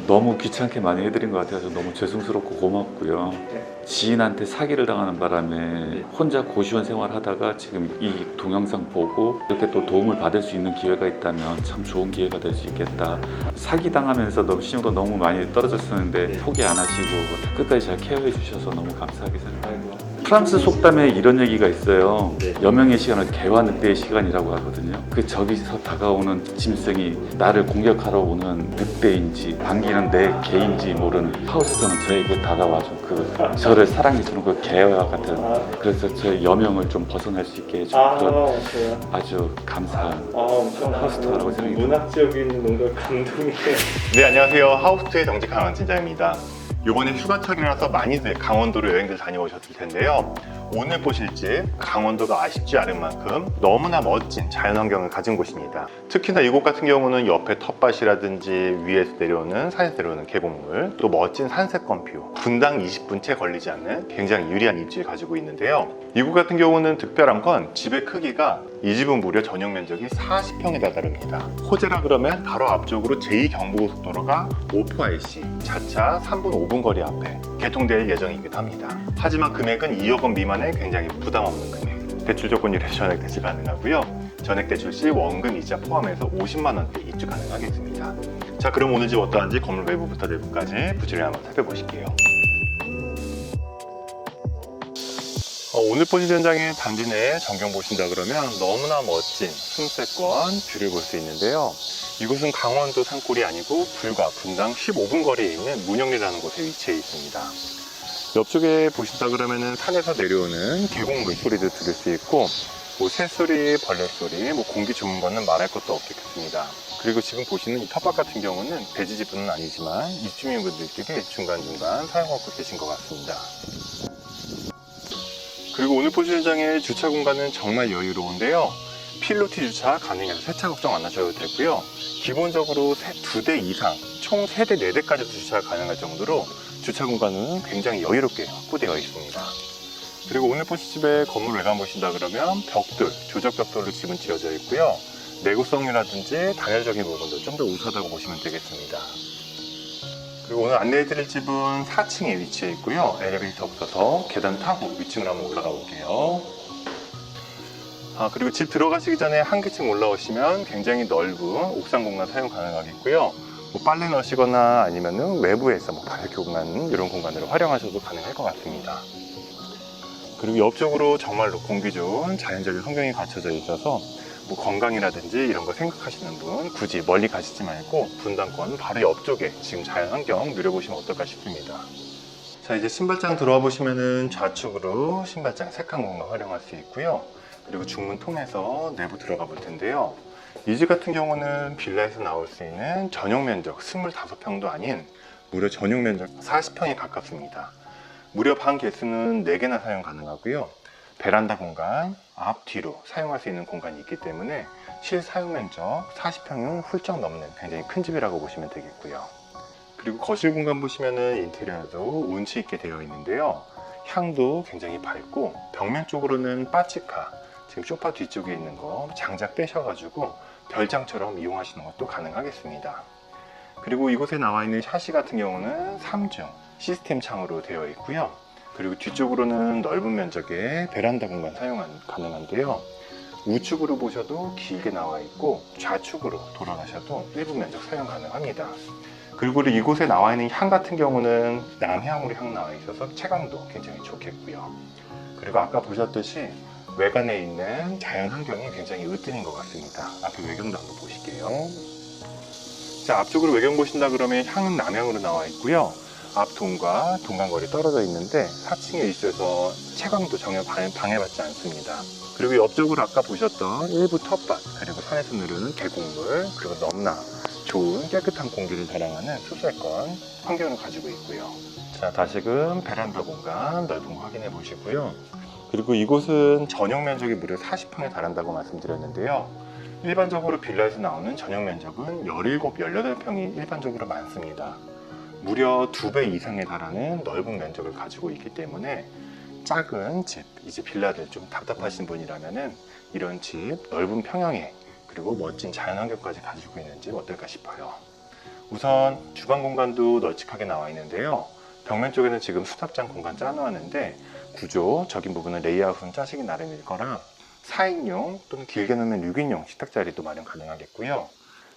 너무 귀찮게 많이 해드린 것 같아서 너무 죄송스럽고 고맙고요. 지인한테 사기를 당하는 바람에 혼자 고시원 생활하다가 지금 이 동영상 보고 이렇게 또 도움을 받을 수 있는 기회가 있다면 참 좋은 기회가 될 수 있겠다. 사기 당하면서 너무 신용도 너무 많이 떨어졌었는데 포기 안 하시고 끝까지 잘 케어해 주셔서 너무 감사하게 생각하고, 프랑스 속담에 이런 얘기가 있어요. 여명의 시간을 개와 늑대의 시간이라고 하거든요. 그 저기서 다가오는 짐승이 나를 공격하러 오는 늑대인지 반기는 내 개인지 모르는 하우스턴은 저에게 다가와서 저를 사랑해주는 그 개와 같은, 그래서 저의 여명을 좀 벗어날 수 있게 해준 그런 아주 감사한 하우스턴이라고 생각합니다. 문학적인 뭔가 감동이. 네, 안녕하세요. 하우스트의 정직한 왕팀장입니다. 이번에 휴가철이라서 많이들 강원도로 여행들 다녀오셨을 텐데요. 오늘 보실 집, 강원도가 아쉽지 않은 만큼 너무나 멋진 자연환경을 가진 곳입니다. 특히나 이곳 같은 경우는 옆에 텃밭이라든지 위에서 내려오는, 산에서 내려오는 계곡물, 또 멋진 산세권뷰, 분당 20분 채 걸리지 않는 굉장히 유리한 입지를 가지고 있는데요. 이곳 같은 경우는 특별한 건 집의 크기가, 이 집은 무려 전용 면적이 40평에 다다릅니다. 호재라 그러면 바로 앞쪽으로 제2경부고속도로가 오포IC, 자차 3분 5분 거리 앞에 개통될 예정이기도 합니다. 하지만 금액은 2억 원 미만의 굉장히 부담 없는 금액. 대출 조건율에서 전액 대출 가능하고요. 전액 대출 시 원금 이자 포함해서 50만 원대 입주 가능하겠습니다. 자, 그럼 오늘 집 어떠한지 건물 외부부터 내부까지 부지런히 한번 살펴보실게요. 오늘 보실 현장의 단지 내 전경 보신다 그러면 너무나 멋진 순세권 뷰를 볼 수 있는데요. 이곳은 강원도 산골이 아니고 불과 분당 15분 거리에 있는 문영리라는 곳에 위치해 있습니다. 옆쪽에 보신다 그러면은 산에서 내려오는 계곡물 소리도 들을 수 있고, 새소리, 벌레소리, 공기 좋은 거는 말할 것도 없겠습니다. 그리고 지금 보시는 이 텃밭 같은 경우는 배지집은 아니지만 입주민분들끼리 중간중간 사용하고 계신 것 같습니다. 그리고 오늘 보실 현장의 주차 공간은 정말 여유로운데요. 필로티 주차 가능해서 세차 걱정 안 하셔도 되고요. 기본적으로 2대 이상, 총 3대, 4대까지도 주차가 가능할 정도로 주차 공간은 굉장히 여유롭게 확보되어 있습니다. 그리고 오늘 보실 집의 건물 외관 보신다 그러면 벽돌, 조적 벽돌로 집은 지어져 있고요. 내구성이라든지 단열적인 부분도 좀 더 우수하다고 보시면 되겠습니다. 그리고 오늘 안내해드릴 집은 4층에 위치해 있고요. 엘리베이터 없어서 계단 타고 위층으로 한번 올라가 볼게요. 그리고 집 들어가시기 전에 한 개층 올라오시면 굉장히 넓은 옥상 공간 사용 가능하겠고요. 빨래 넣으시거나 아니면은 외부에서 바베큐 공간, 이런 공간으로 활용하셔도 가능할 것 같습니다. 그리고 옆쪽으로 정말로 공기 좋은 자연적인 환경이 갖춰져 있어서 건강이라든지 이런 거 생각하시는 분 굳이 멀리 가시지 말고 분당권 바로 옆쪽에 지금 자연환경 누려보시면 어떨까 싶습니다. 자, 이제 신발장 들어와 보시면은 좌측으로 신발장 세칸 공간 활용할 수 있고요. 그리고 중문 통해서 내부 들어가 볼 텐데요. 이 집 같은 경우는 빌라에서 나올 수 있는 전용 면적 25평도 아닌 무려 전용 면적 40평에 가깝습니다. 무려 방 개수는 4개나 사용 가능하고요. 베란다 공간, 앞, 뒤로 사용할 수 있는 공간이 있기 때문에 실사용 면적 40평은 훌쩍 넘는 굉장히 큰 집이라고 보시면 되겠고요. 그리고 거실 공간 보시면은 인테리어도 운치 있게 되어 있는데요. 향도 굉장히 밝고, 벽면 쪽으로는 빠치카, 지금 소파 뒤쪽에 있는 거 장작 떼셔가지고 별장처럼 이용하시는 것도 가능하겠습니다. 그리고 이곳에 나와 있는 샤시 같은 경우는 3중 시스템 창으로 되어 있고요. 그리고 뒤쪽으로는 넓은 면적의 베란다 공간 사용 가능한데요. 우측으로 보셔도 길게 나와 있고, 좌측으로 돌아가셔도 일부 면적 사용 가능합니다. 그리고 이곳에 나와 있는 향 같은 경우는 남향으로 향 나와 있어서 체감도 굉장히 좋겠고요. 그리고 아까 보셨듯이 외관에 있는 자연 환경이 굉장히 으뜸인 것 같습니다. 앞에 외경도 한번 보실게요. 자, 앞쪽으로 외경 보신다 그러면 향은 남향으로 나와 있고요. 앞 동과 동간거리 떨어져 있는데 4층에 있어서 채광도 전혀 방해받지 않습니다. 그리고 옆쪽으로 아까 보셨던 일부 텃밭, 그리고 산에서 내려오는 계곡물, 그리고 너무나 좋은 깨끗한 공기를 자랑하는 수세권 환경을 가지고 있고요. 자, 다시금 베란다 공간 넓은 거 확인해 보시고요. 그리고 이곳은 전용 면적이 무려 40평에 달한다고 말씀드렸는데요. 일반적으로 빌라에서 나오는 전용 면적은 17, 18평이 일반적으로 많습니다. 무려 2배 이상에 달하는 넓은 면적을 가지고 있기 때문에 작은 집, 이제 빌라들 좀 답답하신 분이라면은 이런 집, 넓은 평형에, 그리고 멋진 자연환경까지 가지고 있는 집 어떨까 싶어요. 우선 주방 공간도 널찍하게 나와 있는데요. 벽면 쪽에는 지금 수납장 공간 짜놓았는데 구조적인 부분은 레이아웃은 짜시기 나름일 거라 4인용 또는 길게 놓으면 6인용 식탁 자리도 마련 가능하겠고요.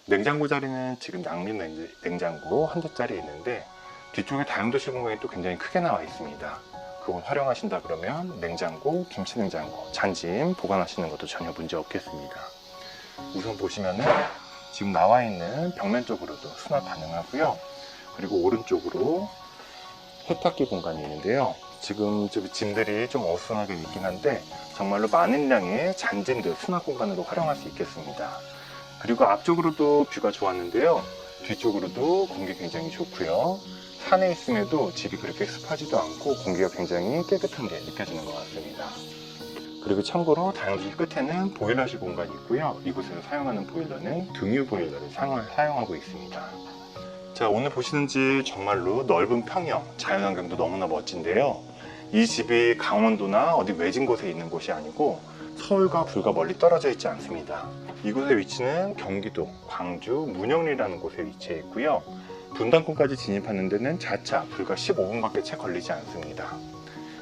냉장고 자리는 지금 양면 냉장고 한 대짜리 있는데 뒤쪽에 다용도실 공간이 또 굉장히 크게 나와 있습니다. 그걸 활용하신다 그러면 냉장고, 김치 냉장고, 잔짐 보관하시는 것도 전혀 문제 없겠습니다. 우선 보시면은 지금 나와 있는 벽면 쪽으로도 수납 가능하고요. 그리고 오른쪽으로 세탁기 공간이 있는데요. 지금 짐들이 좀 어수선하게 있긴 한데 정말로 많은 양의 잔짐들 수납 공간으로 활용할 수 있겠습니다. 그리고 앞쪽으로도 뷰가 좋았는데요. 뒤쪽으로도 공기 굉장히 좋고요. 산에 있음에도 집이 그렇게 습하지도 않고 공기가 굉장히 깨끗한 게 느껴지는 것 같습니다. 그리고 참고로 다용도실 끝에는 보일러실 공간이 있고요. 이곳에서 사용하는 보일러는 등유 보일러를 사용하고 있습니다. 자, 오늘 보시는 집 정말로 넓은 평형, 자연환경도 너무나 멋진데요. 이 집이 강원도나 어디 외진 곳에 있는 곳이 아니고 서울과 불과 멀리 떨어져 있지 않습니다. 이곳의 위치는 경기도 광주 문영리라는 곳에 위치해 있고요. 분당권까지 진입하는 데는 자차 불과 15분밖에 채 걸리지 않습니다.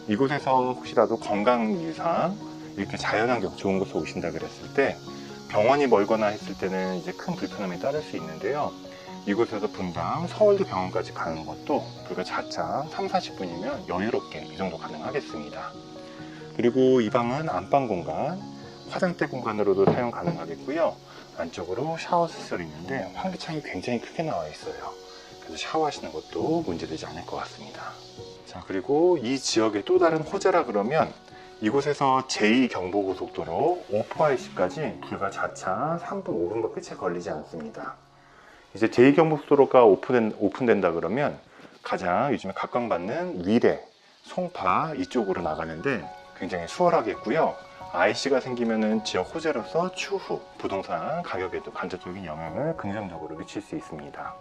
이곳에서 혹시라도 건강 이유상 이렇게 자연환경 좋은 곳에 오신다 그랬을 때 병원이 멀거나 했을 때는 이제 큰 불편함이 따를 수 있는데요. 이곳에서 분당 서울대 병원까지 가는 것도 불과 자차 3-40분이면 여유롭게 이 정도 가능하겠습니다. 그리고 이 방은 안방 공간, 화장대 공간으로도 사용 가능하겠고요. 안쪽으로 샤워 시설이 있는데 환기창이 굉장히 크게 나와 있어요. 그래서 샤워하시는 것도 문제되지 않을 것 같습니다. 자, 그리고 이 지역의 또 다른 호재라 그러면 이곳에서 제2경부고속도로 오포IC까지 불과 자차 3분, 5분밖에 채 걸리지 않습니다. 이제 제2경부고속도로가 오픈된다 그러면 가장 요즘에 각광받는 위례, 송파 이쪽으로 나가는데 굉장히 수월하겠고요. IC가 생기면은 지역 호재로서 추후 부동산 가격에도 간접적인 영향을 긍정적으로 미칠 수 있습니다.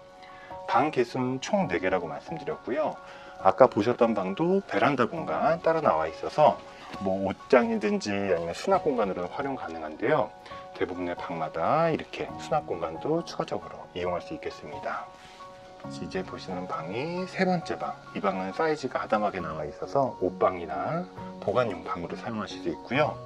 방 개수는 총 4개라고 말씀드렸고요. 아까 보셨던 방도 베란다 공간 따로 나와 있어서 뭐 옷장이든지 아니면 수납 공간으로 활용 가능한데요. 대부분의 방마다 이렇게 수납 공간도 추가적으로 이용할 수 있겠습니다. 이제 보시는 방이 세 번째 방. 이 방은 사이즈가 아담하게 나와 있어서 옷방이나 보관용 방으로 사용하실 수 있고요.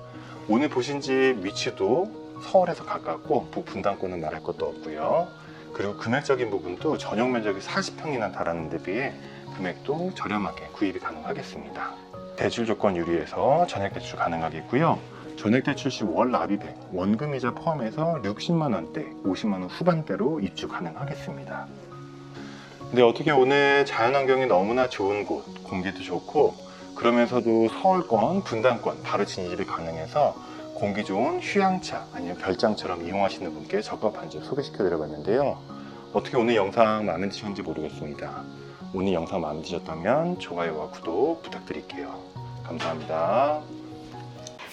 오늘 보신 집 위치도 서울에서 가깝고 북분당권은 말할 것도 없고요. 그리고 금액적인 부분도 전용 면적이 40평이나 달하는 데 비해 금액도 저렴하게 구입이 가능하겠습니다. 대출 조건 유리해서 전액 대출 가능하겠고요. 전액 대출 시 월 납입액, 원금이자 포함해서 60만 원대, 50만 원 후반대로 입주 가능하겠습니다. 근데 어떻게 오늘 자연환경이 너무나 좋은 곳, 공기도 좋고 그러면서도 서울권, 분당권 바로 진입이 가능해서 공기 좋은 휴양차 아니면 별장처럼 이용하시는 분께 적합한 집 소개시켜 드려봤는데요. 어떻게 오늘 영상 마음에 드셨는지 모르겠습니다. 오늘 영상 마음에 드셨다면 좋아요와 구독 부탁드릴게요. 감사합니다.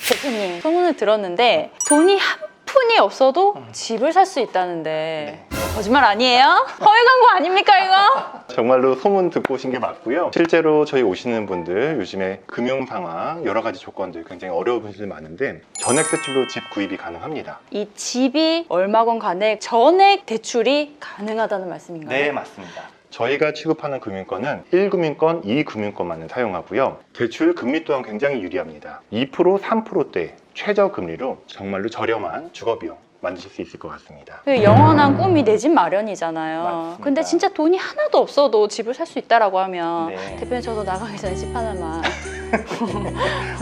대표님, 소문을 들었는데 돈이 한 푼이 없어도 집을 살 수 있다는데 거짓말 아니에요? 허위 광고 아닙니까 이거? 정말로 소문 듣고 오신 게 맞고요. 실제로 저희 오시는 분들 요즘에 금융 상황 여러 가지 조건들 굉장히 어려운 분들 많은데 전액 대출로 집 구입이 가능합니다. 이 집이 얼마건 간에 전액 대출이 가능하다는 말씀인가요? 네, 맞습니다. 저희가 취급하는 금융권은 1금융권, 2금융권만을 사용하고요. 대출 금리 또한 굉장히 유리합니다. 2%, 3%대 최저 금리로 정말로 저렴한 주거비용 만드실 수 있을 것 같습니다. 그 영원한 꿈이 내 집 마련이잖아요. 맞습니다. 근데 진짜 돈이 하나도 없어도 집을 살 수 있다라고 하면 네. 대표님 저도 나가기 전에 집 하나만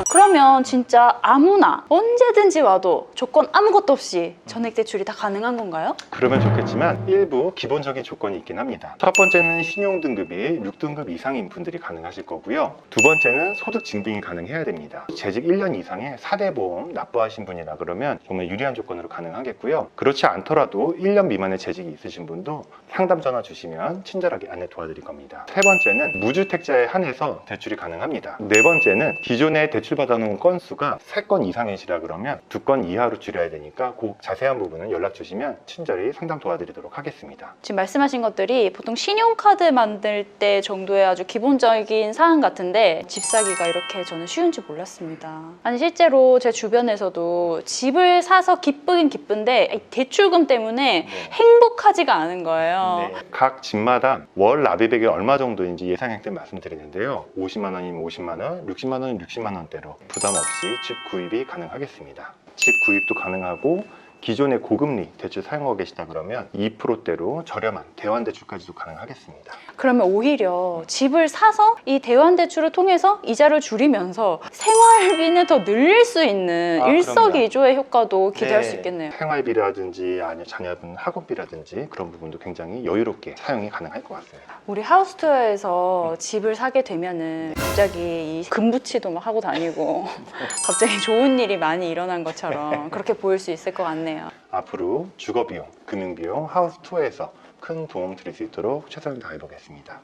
그러면 진짜 아무나 언제든지 와도 조건 아무것도 없이 전액 대출이 다 가능한 건가요? 그러면 좋겠지만 일부 기본적인 조건이 있긴 합니다. 첫 번째는 신용등급이 6등급 이상인 분들이 가능하실 거고요. 두 번째는 소득 증빙이 가능해야 됩니다. 재직 1년 이상의 4대 보험 납부하신 분이라 그러면 정말 유리한 조건으로 가능하겠고요. 그렇지 않더라도 1년 미만의 재직이 있으신 분도 상담 전화 주시면 친절하게 안내 도와드릴 겁니다. 세 번째는 무주택자에 한해서 대출이 가능합니다. 네 번째는 번째는 기존에 대출받아놓은 건수가 3건 이상이시라 그러면 2건 이하로 줄여야 되니까 그 자세한 부분은 연락 주시면 친절히 상담 도와드리도록 하겠습니다. 지금 말씀하신 것들이 보통 신용카드 만들 때 정도의 아주 기본적인 사항 같은데 집 사기가 이렇게 저는 쉬운지 몰랐습니다. 아니 실제로 제 주변에서도 집을 사서 기쁘긴 기쁜데 이 대출금 때문에 행복하지가 않은 거예요. 네. 각 집마다 월 납입액이 얼마 정도인지 예상액들 말씀드리는데요. 50만 원이면 50만 원, 60만 원이면 60만 원대로 부담 없이 집 구입이 가능하겠습니다. 집 구입도 가능하고 기존에 고금리 대출 사용하고 계시다 그러면 2%대로 저렴한 대환대출까지도 가능하겠습니다. 그러면 오히려 집을 사서 이 대환대출을 통해서 이자를 줄이면서 생활비는 더 늘릴 수 있는 일석이조의 효과도 기대할 수 있겠네요. 생활비라든지 아니면 자녀분 학원비라든지 그런 부분도 굉장히 여유롭게 사용이 가능할 것 같습니다. 우리 하우스투어에서 집을 사게 되면은 갑자기 이 금붙이도 막 하고 다니고 갑자기 좋은 일이 많이 일어난 것처럼 그렇게 보일 수 있을 것 같네요. 앞으로 주거비용, 금융비용, 하우스 투어에서 큰 도움 드릴 수 있도록 최선을 다해보겠습니다.